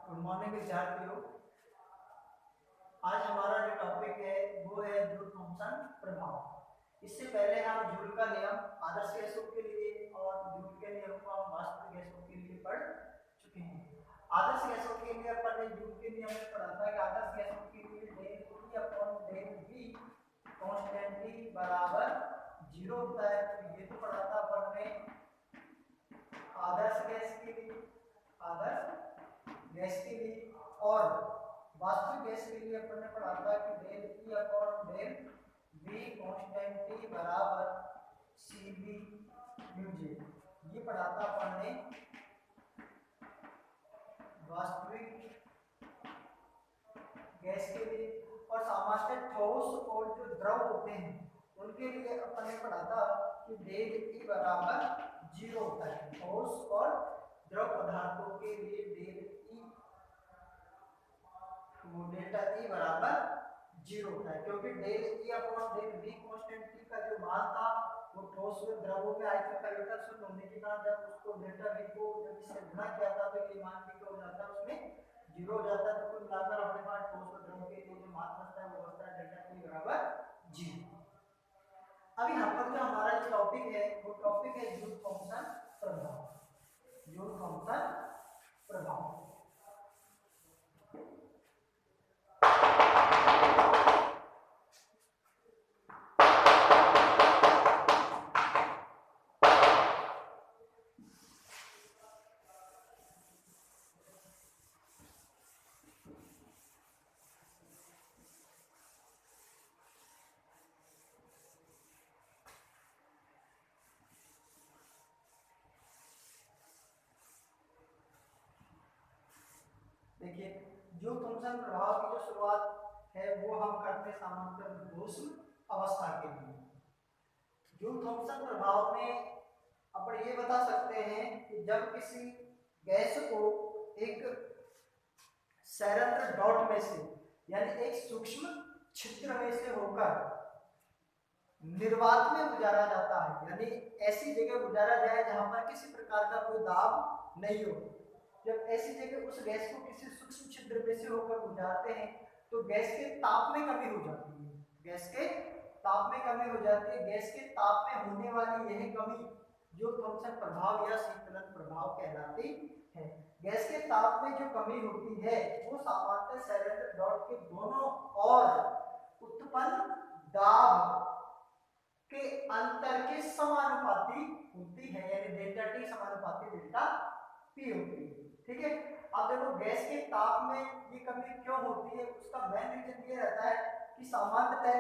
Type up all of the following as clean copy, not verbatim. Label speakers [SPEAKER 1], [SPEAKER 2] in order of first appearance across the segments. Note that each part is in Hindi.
[SPEAKER 1] गुड मॉर्निंग विद्यार्थियों। आज हमारा जो टॉपिक है वो है जूल थॉम्सन प्रभाव। इससे पहले हम जूल का नियम आदर्श गैसों के लिए और जूल के नियम को हम वास्तविक गैसों के लिए पढ़ चुके हैं। आदर्श गैसों के लिए अपन ने जूल के नियम में पढ़ा था कि आदर्श गैसों के लिए del E upon del V constantly बराबर 0 होता है। तो ये तो पढ़ा था अपन ने आदर्श गैस के लिए, आदर्श गैस के लिए। और वास्तविक गैस के लिए अपन ने पढ़ा था कि del E upon del V constant T बराबर Cv म्यू J। ये पढ़ा था अपन ने वास्तविक गैस के लिए। और सामान्य ठोस और जो द्रव होते हैं उनके लिए अपन ने पढ़ा था कि डेल E बराबर 0 होता है। ठोस और द्रव पदार्थों के लिए डेल E डेल्टा E बराबर 0 होता है, क्योंकि del E upon del V constant T का जो मान था वो ठोस व द्रवों में आयतन का विकर्ण शून्य होने के कारण जब उसको डेल्टा V को जब इससे गुणा किया था तो ये मान भी क्या हो जाता है, उसमें 0 हो जाता है। तो कुल मिलाकर अपने पास ठोस व द्रव के लिए जो मान बचता है वो बचता है डेल्टा T बराबर 0। अब यहाँ पर जो हमारा जो टॉपिक है वो टॉपिक है जूल थॉम्सन प्रभाव। जूल थॉम्सन प्रभाव देखिए, जूल थॉम्सन प्रभाव की जो शुरुआत है वो हम करते हैं सामान्यतः ऊष्म अवस्था के लिए। जूल थॉम्सन प्रभाव में अपन ये बता सकते हैं कि जब किसी गैस को एक संयंत्र डॉट में से यानी एक सूक्ष्म छिद्र में से होकर निर्वात में गुजारा जाता है, यानी ऐसी जगह गुजारा जाए जहां पर किसी प्रकार का कोई दाब नहीं हो। जब ऐसी जगह उस गैस को किसी सूक्ष्म छिद्र में से होकर गुजारते हैं तो गैस के ताप में कमी हो जाती है। गैस के ताप में कमी हो जाती है। गैस के ताप में होने वाली यह कमी जूल थॉम्सन प्रभाव या शीतलन प्रभाव कहलाती है। गैस के ताप में जो कमी होती है वो सामान्यतः संयंत्र डॉट के दोनों ओर उत्पन्न दाब के अंतर के समानुपाती होती है, यानी डेल्टा टी समानुपाती डेल्टा पी होती है। ठीक है। अब देखो गैस के ताप में ये कमी क्यों होती है, उसका मेन रीजन ये रहता है कि सामान्यतः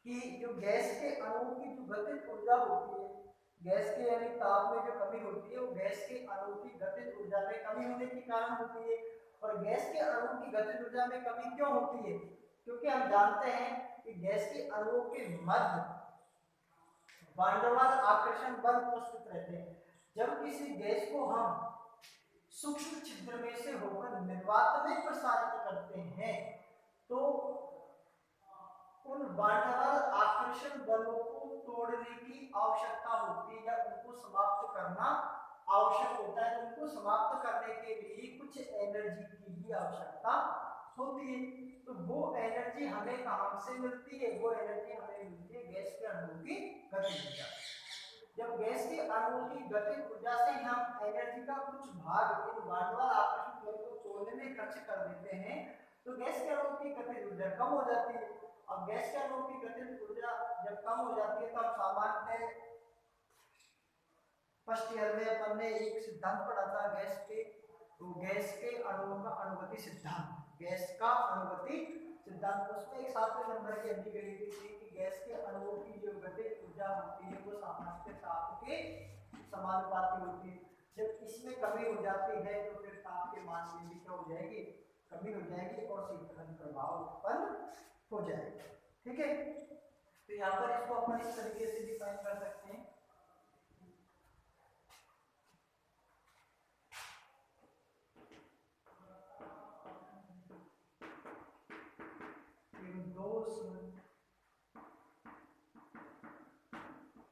[SPEAKER 1] कि जो गैस के अणुओं की जो गतिज ऊर्जा होती है, गैस के यानी ताप में जो कमी होती है वो गैस के अणुओं की गतिज ऊर्जा में कमी होने के कारण होती है। और गैस के अणुओं की गतिज ऊर्जा में कमी क्यों होती है, क्योंकि हम जानते हैं कि गैस के अणुओं के मध्य वान डेर वाल्स आकर्षण बल उपस्थित रहते हैं। जब किसी गैस को हम सूक्ष्म छिद्र में से होकर निर्वात में प्रसारित करते हैं तो उन वान डेर वाल्स आकर्षण बलों को तोड़ने की आवश्यकता होती है या उनको समाप्त करना आवश्यक होता है। उनको समाप्त करने के लिए कुछ एनर्जी की भी आवश्यकता होती है। तो वो एनर्जी हमें कहां से मिलती है, वो एनर्जी हमें मिलती है गैस के अणुओं की गतिज ऊर्जा। जब गैस के अणुओं की गतिज ऊर्जा से हम एनर्जी का कुछ भाग इन वान डेर वाल्स आकर्षण बल को तोड़ने में खर्च कर देते हैं तो गैस के अणुओं की गतिज ऊर्जा कम हो जाती है। अब गैस के अणुओं की गतिज ऊर्जा जब कम हो जाती है तो हम सामान्य फर्स्ट ईयर में अपन ने एक सिद्धांत पढ़ा था गैस के, तो गैस के अणुओं का अणुगति सिद्धांत, गैस का अणुगति सिद्धांत। उसमें एक 7वें नंबर की अभी गई थी कि गैस के अणुओं की जो गतिज ऊर्जा होती है वो सामान्य ताप के समानुपाती होती है। जब इसमें कमी हो जाती है तो फिर ताप के मान में भी क्या हो जाएगी, कमी हो जाएगी और शीतलन प्रभाव उत्पन्न हो जाएगा। ठीक है। तो यहाँ पर इसको अपन इस तरीके से डिफाइन कर सकते हैं।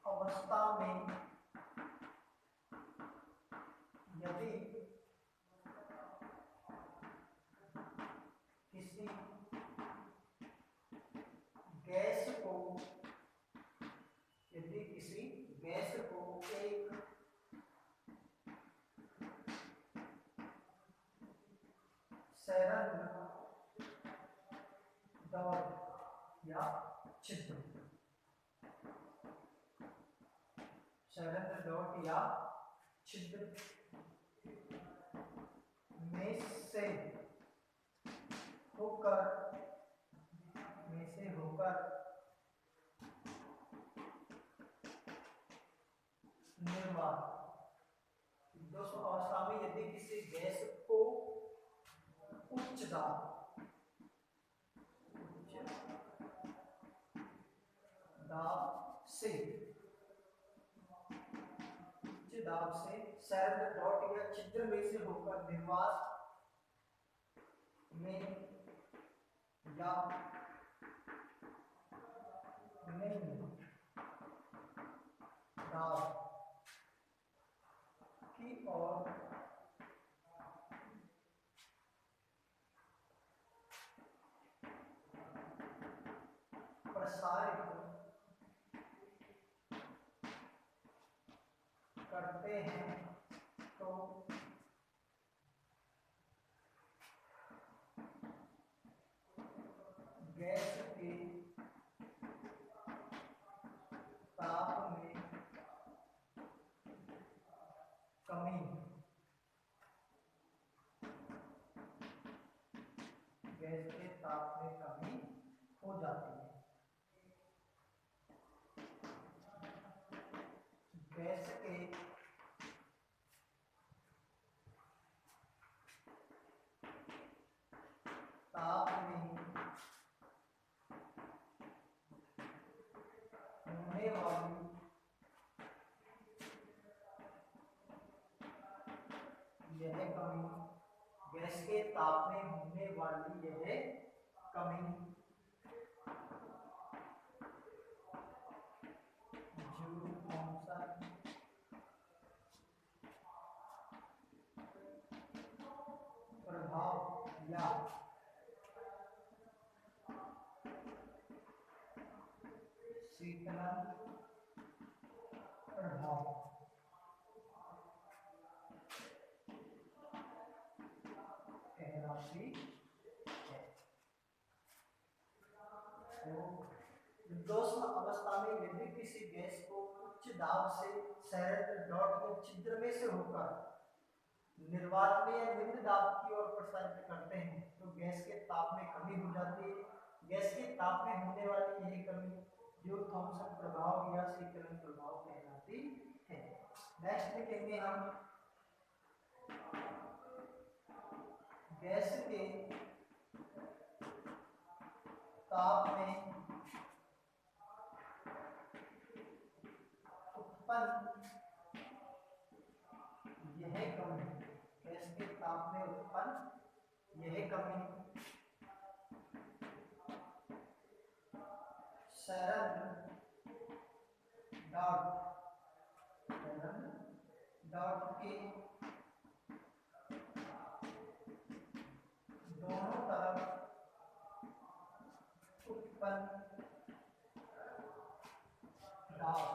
[SPEAKER 1] अवस्था में यदि सरंध्र डॉट या छिद्र में से होकर निर्वात। दोस्तों अवस्था में यदि किसी गैस को उच्च दाब से सरंध्र डॉट या छिद्र में से होकर निर्वात में या निम्न दाब की ओर प्रसारित करते हैं तो गैस के ताप में कमी हो जाती है। गैस के ताप में होने वाली यह कमी, गैस के ताप में होने वाली यह कमी प्रभाव या शीतलन प्रभाव कहलाती है। दोषम अवस्था में यदि किसी गैस को उच्च दाब से सरंध्र डॉट या छिद्र में से होकर निर्वात में या निम्न दाब की ओर प्रसारित करते हैं तो गैस के ताप में कमी हो जाती है। गैस के ताप में होने वाली यही कमी जो थॉमसन प्रभाव या शीतलन प्रभाव कहलाती है। नेक्स्ट लिखेंगे हम गैस के ताप में उत्पन्न यह कमी, गैस के ताप में उत्पन्न यह कमी सरंध्र डॉट के दोनों तरफ उत्पन्न दाब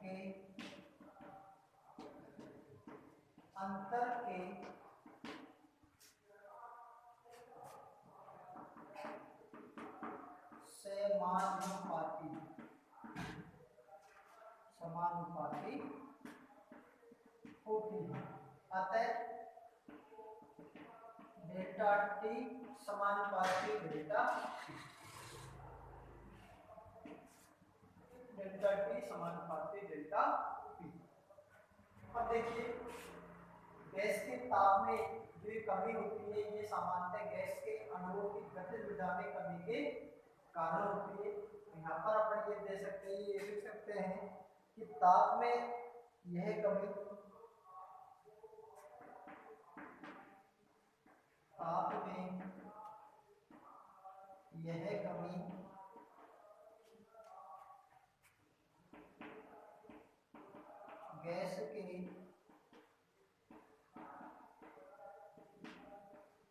[SPEAKER 1] के अंतर के समानुपाती होती है। अतः डेल्टा टी समानुपाती डेल्टा टी समानुपाती डेल्टा पी। अब देखिए गैस के ताप में जो ये कमी होती है ये सामान्यतः गैस के अणुओं की गतिज ऊर्जा में कमी के कारण होती है। यहाँ पर अपन ये दे सकते हैं, ये लिख सकते हैं कि ताप में यह कमी, ताप में यह कमी गैस के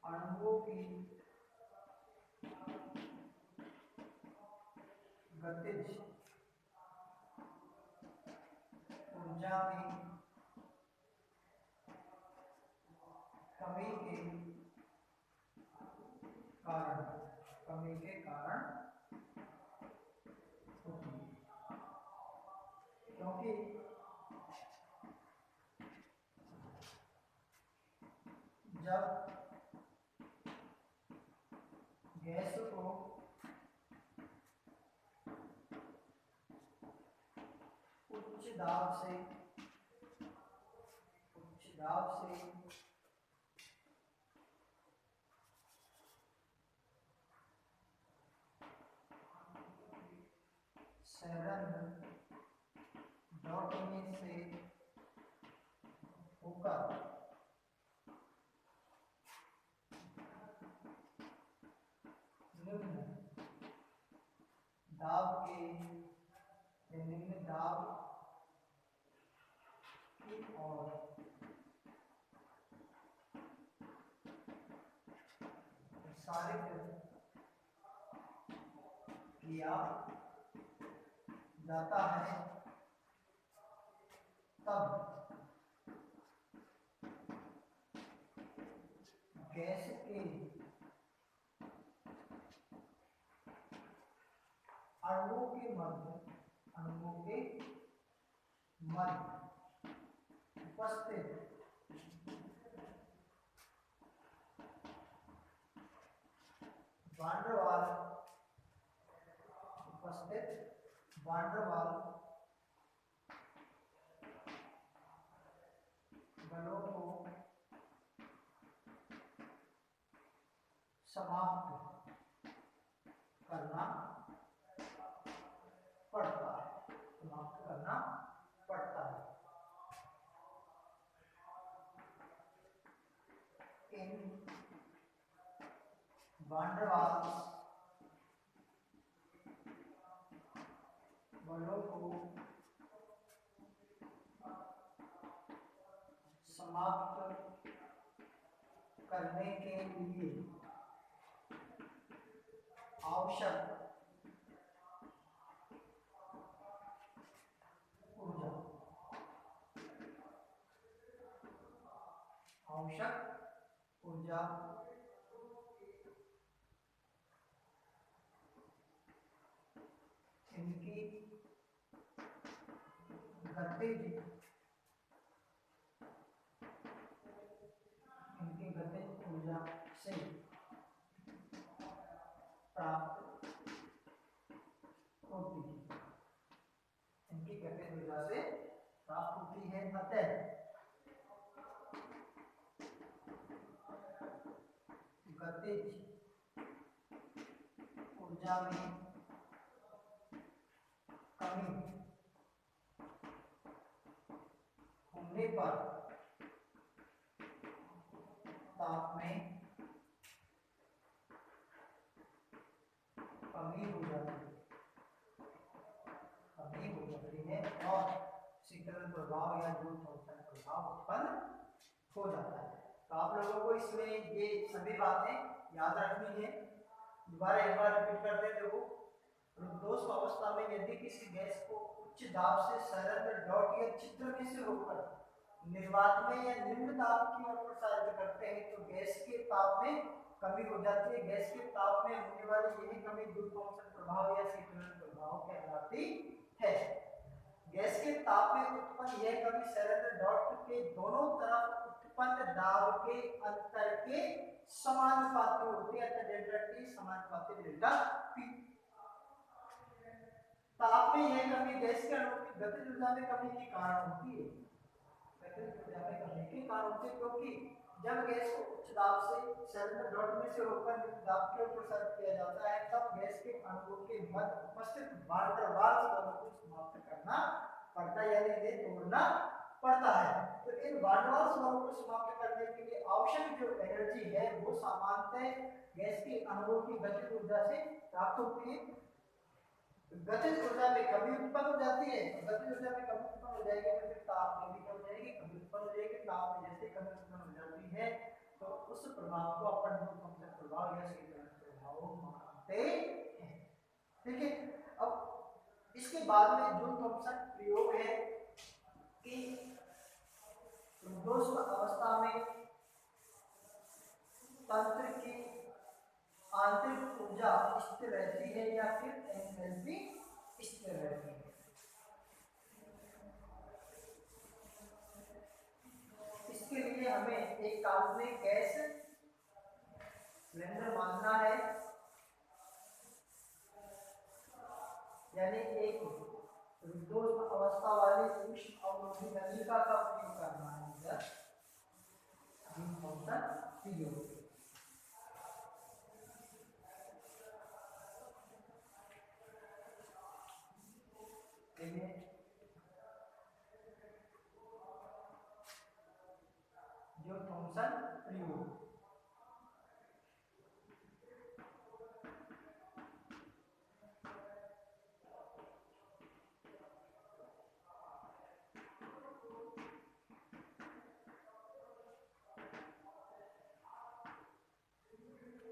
[SPEAKER 1] अणुओं की गतिज ऊर्जा में कमी के कारण होती है। क्योंकि जब गैस को उच्च दाब से सेवन डॉट में से होकर निम्न दाब की ओर प्रसारित किया जाता है, तब गैस के अणुओं के मध्य उपस्थित वान डेर वाल बलों को समाप्त करना पड़ता है। इन वान डेर वाल्स बलों को समाप्त करने के लिए आवश्यक ऊर्जा इनकी गतिज ऊर्जा से प्राप्त होती है। इनकी गतिज ऊर्जा से प्राप्त होती है। अतः गतिज ऊर्जा में कमी होने पर ताप में कमी हो जाती है और शीतलन प्रभाव या जूल थॉम्सन प्रभाव उत्पन्न हो जाता है। तो आप लोगों को इसमें ये सभी बातें याद रखनी है। दोबारा एक बार रिपीट करते देखो। रुद्धोष्म अवस्था में यदि किसी गैस को उच्च दाब से संयंत्र डॉट या छिद्र में से होकर निर्वात में या निम्न दाब की ओर प्रसारित करते हैं तो गैस के ताप में कमी हो जाती है। गैस के ताप में होने वाली यही कमी जूल थॉम्सन प्रभाव या शीतलन प्रभाव कहलाती है। गैस के ताप में उत्पन्न यह कमी संयंत्र डॉट के दोनों तरफ उत्पन्न दाब के अंतर के समानुपाती होती है, अर्थात डेल्टा टी समानुपाती डेल्टा पी। ताप में यह कमी गैस के अणु की गतिज ऊर्जा में कमी के कारण होती है। गतिज ऊर्जा में कमी के कारण होती है क्योंकि जब गैस को उच्च दाब से सिलेंडर डॉट में से होकर निम्न दाब की ओर प्रसारित किया जाता है तब गैस के अणुओं के मध्य उपस्थित वान डेर वाल्स बलों को समाप्त करना पड़ता है, यानी इन्हें तोड़ना पड़ता है। तो इन वान डेर वाल्स बलों को समाप्त करने के लिए आवश्यक जो एनर्जी है वो सामान्यतः गैस के अणुओं की गतिज ऊर्जा से प्राप्त होती है। गतिज ऊर्जा में कमी उत्पन्न हो जाती है। गतिज ऊर्जा में कमी उत्पन्न हो जाएगी तो फिर ताप में भी कम हो जाएगी, कमी उत्पन्न हो जाएगी। ताप में जैसे कमी उत्पन्न हो जाती है तो उस प्रभाव को अपन जूल थॉम्सन प्रभाव या शीतलन प्रभाव मानते हैं। ठीक है। अब इसके बाद में जूल थॉम्सन प्रयोग है कि रुद्धोष्म अवस्था में तंत्र की आंतरिक ऊर्जा स्थिर रहती है या फिर एंथैल्पी स्थिर रहती है। एक काल्पनिक गैस सिलेंडर मानना है, यानी एक विद्युत अवस्था वाली उष्ण अवरोधी नलिका का उपयोग करना है इधर बीम फंक्शन प्रयोग। जो फंक्शन प्रयोग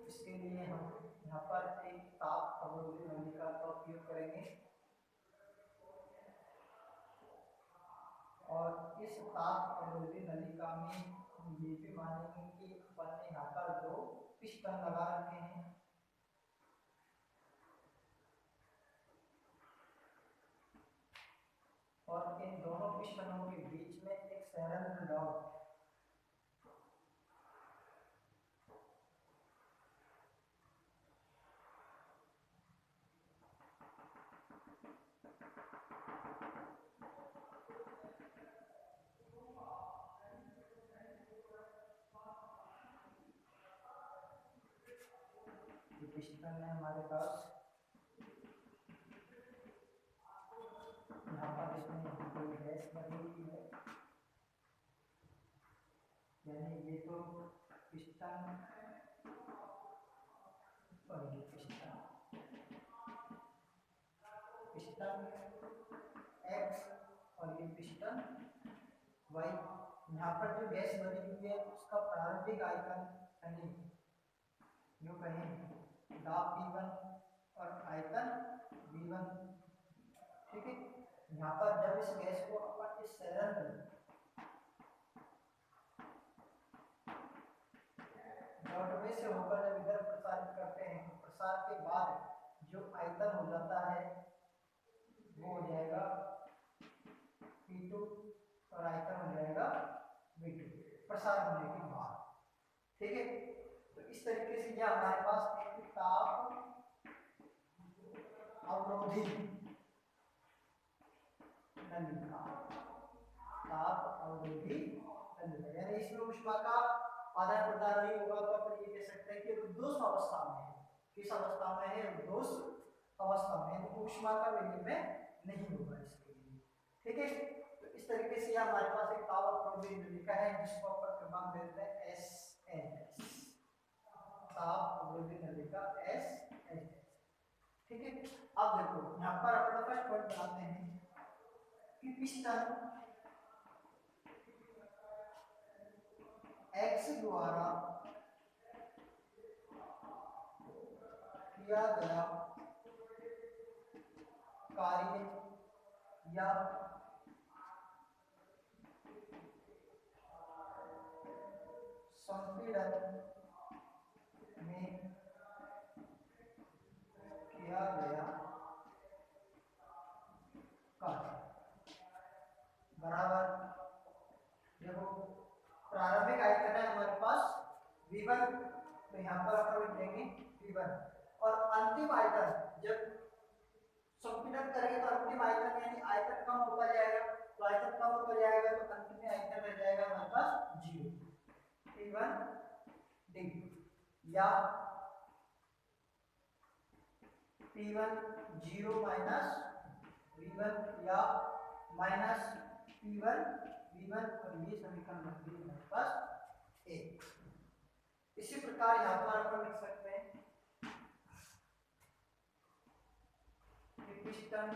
[SPEAKER 1] इसके लिए हम यहाँ पर एक ताप अवरोधी नलिका का उपयोग करेंगे और इस ताप अवरोधी नलिका में हम ये भी मानेंगे कि अपन ने यहाँ पर दो पिस्टन लगा रखे हैं और इन दोनों पिस्टनों के बीच में एक संलग्न डॉट पिस्टन है हमारे पास, यहाँ पर इसमें कोई गैस बनी हुई है, यानी ये तो पिस्टन और ये पिस्टन एक्स और ये पिस्टन वाई। यहाँ पर जो गैस बनी हुई है उसका प्रारंभिक आयतन यानी जो कहें दाब V1 और आयतन V1, ठीक है। यहाँ पर जब इस गैस को अपन इस संलग्न डॉट में से होकर जब इधर प्रसारित करते हैं तो प्रसार के बाद जो आयतन हो जाता है वो हो जाएगा P2 और आयतन हो जाएगा V2 प्रसार होने के बाद, ठीक है। तो इस तरीके से यह हमारे पास एक ताप अवरोधी नलिका, ताप अवरोधी नलिका, यानी इसमें ऊष्मा का आदान प्रदान नहीं होगा तो अपन ये कह सकते हैं कि रुद्धोष्ण अवस्था में है। किस अवस्था में है? रुद्धोष्ण अवस्था में, ऊष्मा का विनिमय नहीं होगा इसके लिए, ठीक है। तो इस तरीके से यह हमारे पास एक ताप अवरोधी नलिका है जिसको अपन क्रमांक देते हैं SNS, ताप अवरोधी नलिका SNS, ठीक है। अब देखो यहाँ पर अपना फर्स्ट पॉइंट बनाते हैं कि पिस्टन X द्वारा किया गया कार्य या संपीड़न में किया गया कार्य बराबर, देखो प्रारंभिक आयतन है हमारे पास V1, तो यहाँ पर अपन लिख देंगे V1 और अंतिम आयतन जब संपीड़न करेंगे तो अंतिम आयतन यानी आयतन कम होता जाएगा, तो आयतन कम होता जाएगा तो अंतिम में आयतन रह जाएगा हमारे पास 0 P1 D या P1 0 माइनस V1 या माइनस P1 V1 और ये समीकरण बन गई हमारे पास 1। इसी प्रकार यहाँ पर अपन लिख सकते हैं कि पिस्टन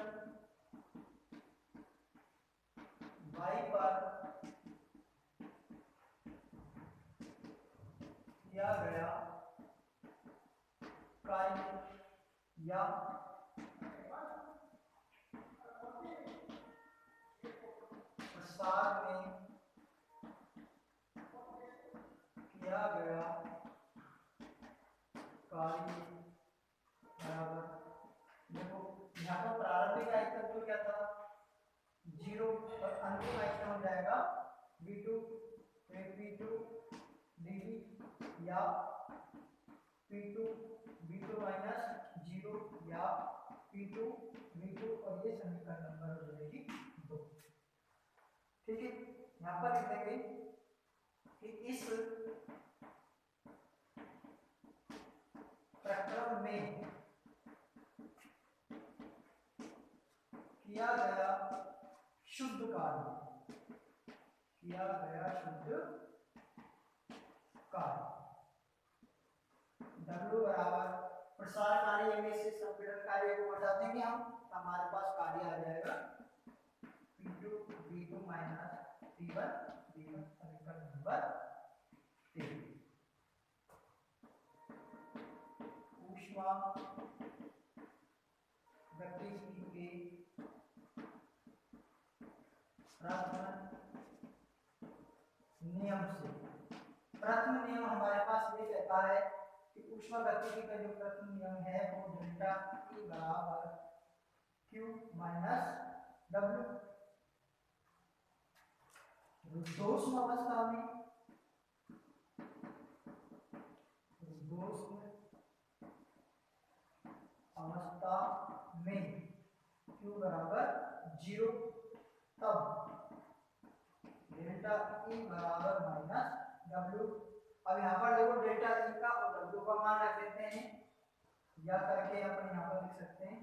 [SPEAKER 1] Y पर किया गया कार्य या प्रसार में किया गया कार्य बराबर, देखो यहाँ पर प्रारंभिक आयतन तो क्या था 0 और अंतिम आयतन हो जाएगा V2, P2 या P2 V2 माइनस 0 या P2 V2 और ये समीकरण नंबर हो जाएगी 2। ठीक है, यहाँ पर लिख देंगे कि इस प्रक्रम में किया गया शुद्ध कार्य, W बराबर प्रसार कार्य में से संपीड़न कार्य को घटा देंगे हम, तो हमारे पास कार्य आ जाएगा P2 V2 minus P1 V1, समीकरण नंबर 3। ऊष्मा गतिकी के प्रथम नियम हमारे पास ये कहता है कि ऊष्मा गतिकी का जो प्रथम नियम है वो डेल्टा E बराबर Q माइनस W। रुद्धोष्म अवस्था में Q बराबर 0, तब डेल्टा E बराबर माइनस W। अब यहाँ पर देखो डेल्टा E का और W का मान रख देते हैं, या करके अपन यहाँ पर लिख सकते हैं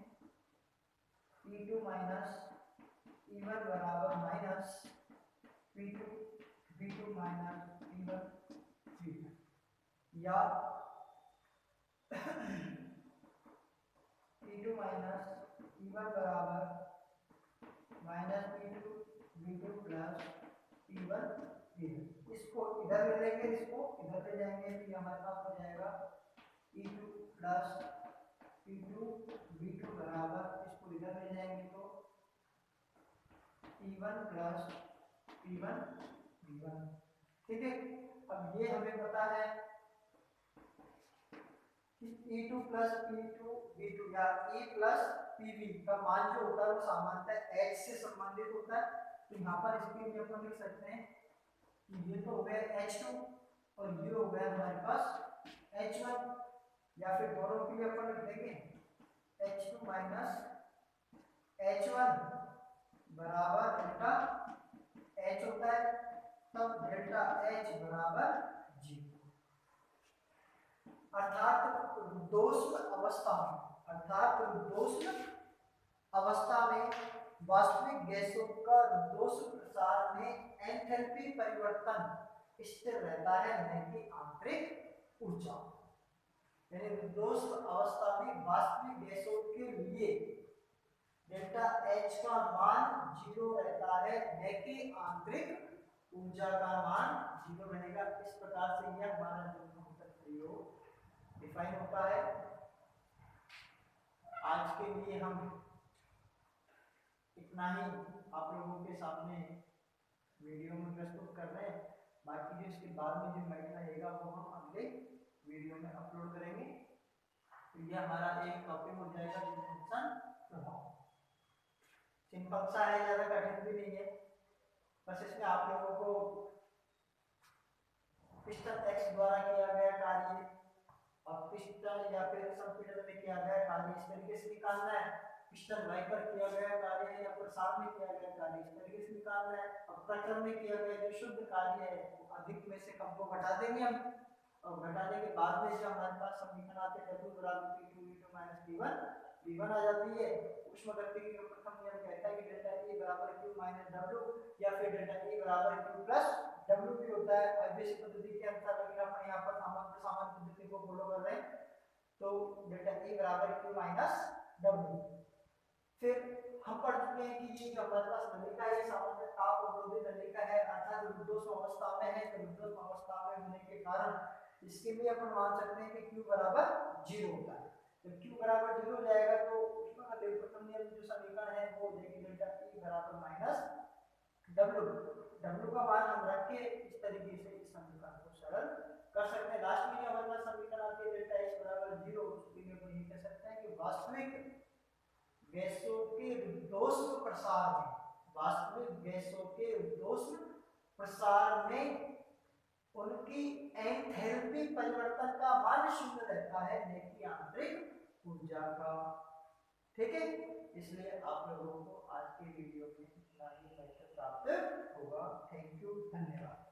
[SPEAKER 1] P2 माइनस E1 बराबर minus P2 V2 minus P1 V2, या P2 माइनस E1 बराबर minus P2 V2 plus P1 V2। इसको इधर ले लेंगे, इसको इधर ले जाएंगे तो हमारे पास हो जाएगा E2 प्लस P2 V2 बराबर, इसको इधर ले जाएंगे तो P1 प्लस P1 V1। ठीक है, अब ये हमें पता है कि E2 प्लस P2 V2 या E प्लस PV का मान जो होता है वो सामान्यतः H से संबंधित होता है। तो यहाँ पर इसके लिए अपन लिख सकते हैं कि ये तो हो गया H2 और ये हो गया हमारे पास H1, या फिर दोनों के लिए अपन लिख देंगे H2 माइनस H1 बराबर डेल्टा H होता है, तब डेल्टा H बराबर 0। अर्थात रुद्धोष्म अवस्था में वास्तविक गैसों का रुद्धोष्म प्रसार में एंथैल्पी परिवर्तन स्थिर रहता है, न कि आंतरिक ऊर्जा। यानी रुद्धोष्म अवस्था में वास्तविक गैसों के लिए डेल्टा H का मान 0 रहता है, न कि आंतरिक ऊर्जा का मान 0 रहेगा। इस प्रकार से यह हमारा प्रयोग डिफाइन होता है। आज के लिए हम इतना ही आप लोगों के सामने वीडियो में प्रस्तुत कर रहे हैं। बाकी जो इसके बाद में जो मैटर रहेगा वो हम अगले वीडियो में अपलोड करेंगे। तो यह हमारा एक टॉपिक हो जाएगा फंक्शन प्रभाव। सिंपल सा है, ज़्यादा कठिन भी नहीं है, बस इसमें आप लोगों को पिस्टन X द्वारा किया गया कार्य और पिस्टन या फिर संपीड़न में किया गया कार्य इस तरीके से निकालना है। पिस्टन Y पर किया गया कार्य या प्रसार में किया गया कार्य इस तरीके से निकालना है। और प्रक्रम में किया गया जो शुद्ध कार्य है वो अधिक में से कम को घटा देंगे हम, और घटाने के बाद में जो हमारे पास समीकरण आते हैं W बराबर P2 V2 minus P1 V1 आ जाती है। ऊष्मागतिकी का प्रथम नियम कहता है कि डेल्टा E बराबर Q माइनस W, या फिर डेल्टा E बराबर Q प्लस W भी होता है। आइवेश पद्धति के अनुसार अगर अपन यहाँ पर सामान्य पद्धति को फॉलो कर रहे हैं तो डेल्टा E बराबर Q माइनस W। फिर हम पढ़ चुके हैं कि ये जो हमारे पास नलिका है सामान्य ताप अवरोधी नलिका है, अर्थात रुद्धोष्म अवस्था में है। तो रुद्धोष्म अवस्था में होने के कारण इसके लिए अपन मान सकते हैं कि Q बराबर 0 होता है। जब Q बराबर 0 हो जाएगा तो ऊष्मागतिकी प्रथम नियम जो समीकरण है वो देगी डेल्टा E बराबर माइनस W का मान हम रख के इस तरीके से इस समीकरण को सरल कर सकते हैं। लास्ट में हमारे पास समीकरण आती है डेल्टा H बराबर 0, उसके लिए अपन ये कह सकते हैं कि वास्तविक गैसों के रुद्धोष्म प्रसार में उनकी एंथैल्पी परिवर्तन का मान शून्य रहता है, न कि आंतरिक ऊर्जा का। ठीक है, इसलिए आप लोगों को आज के वीडियो में इतना ही महत्व प्राप्त होगा। थैंक यू, धन्यवाद।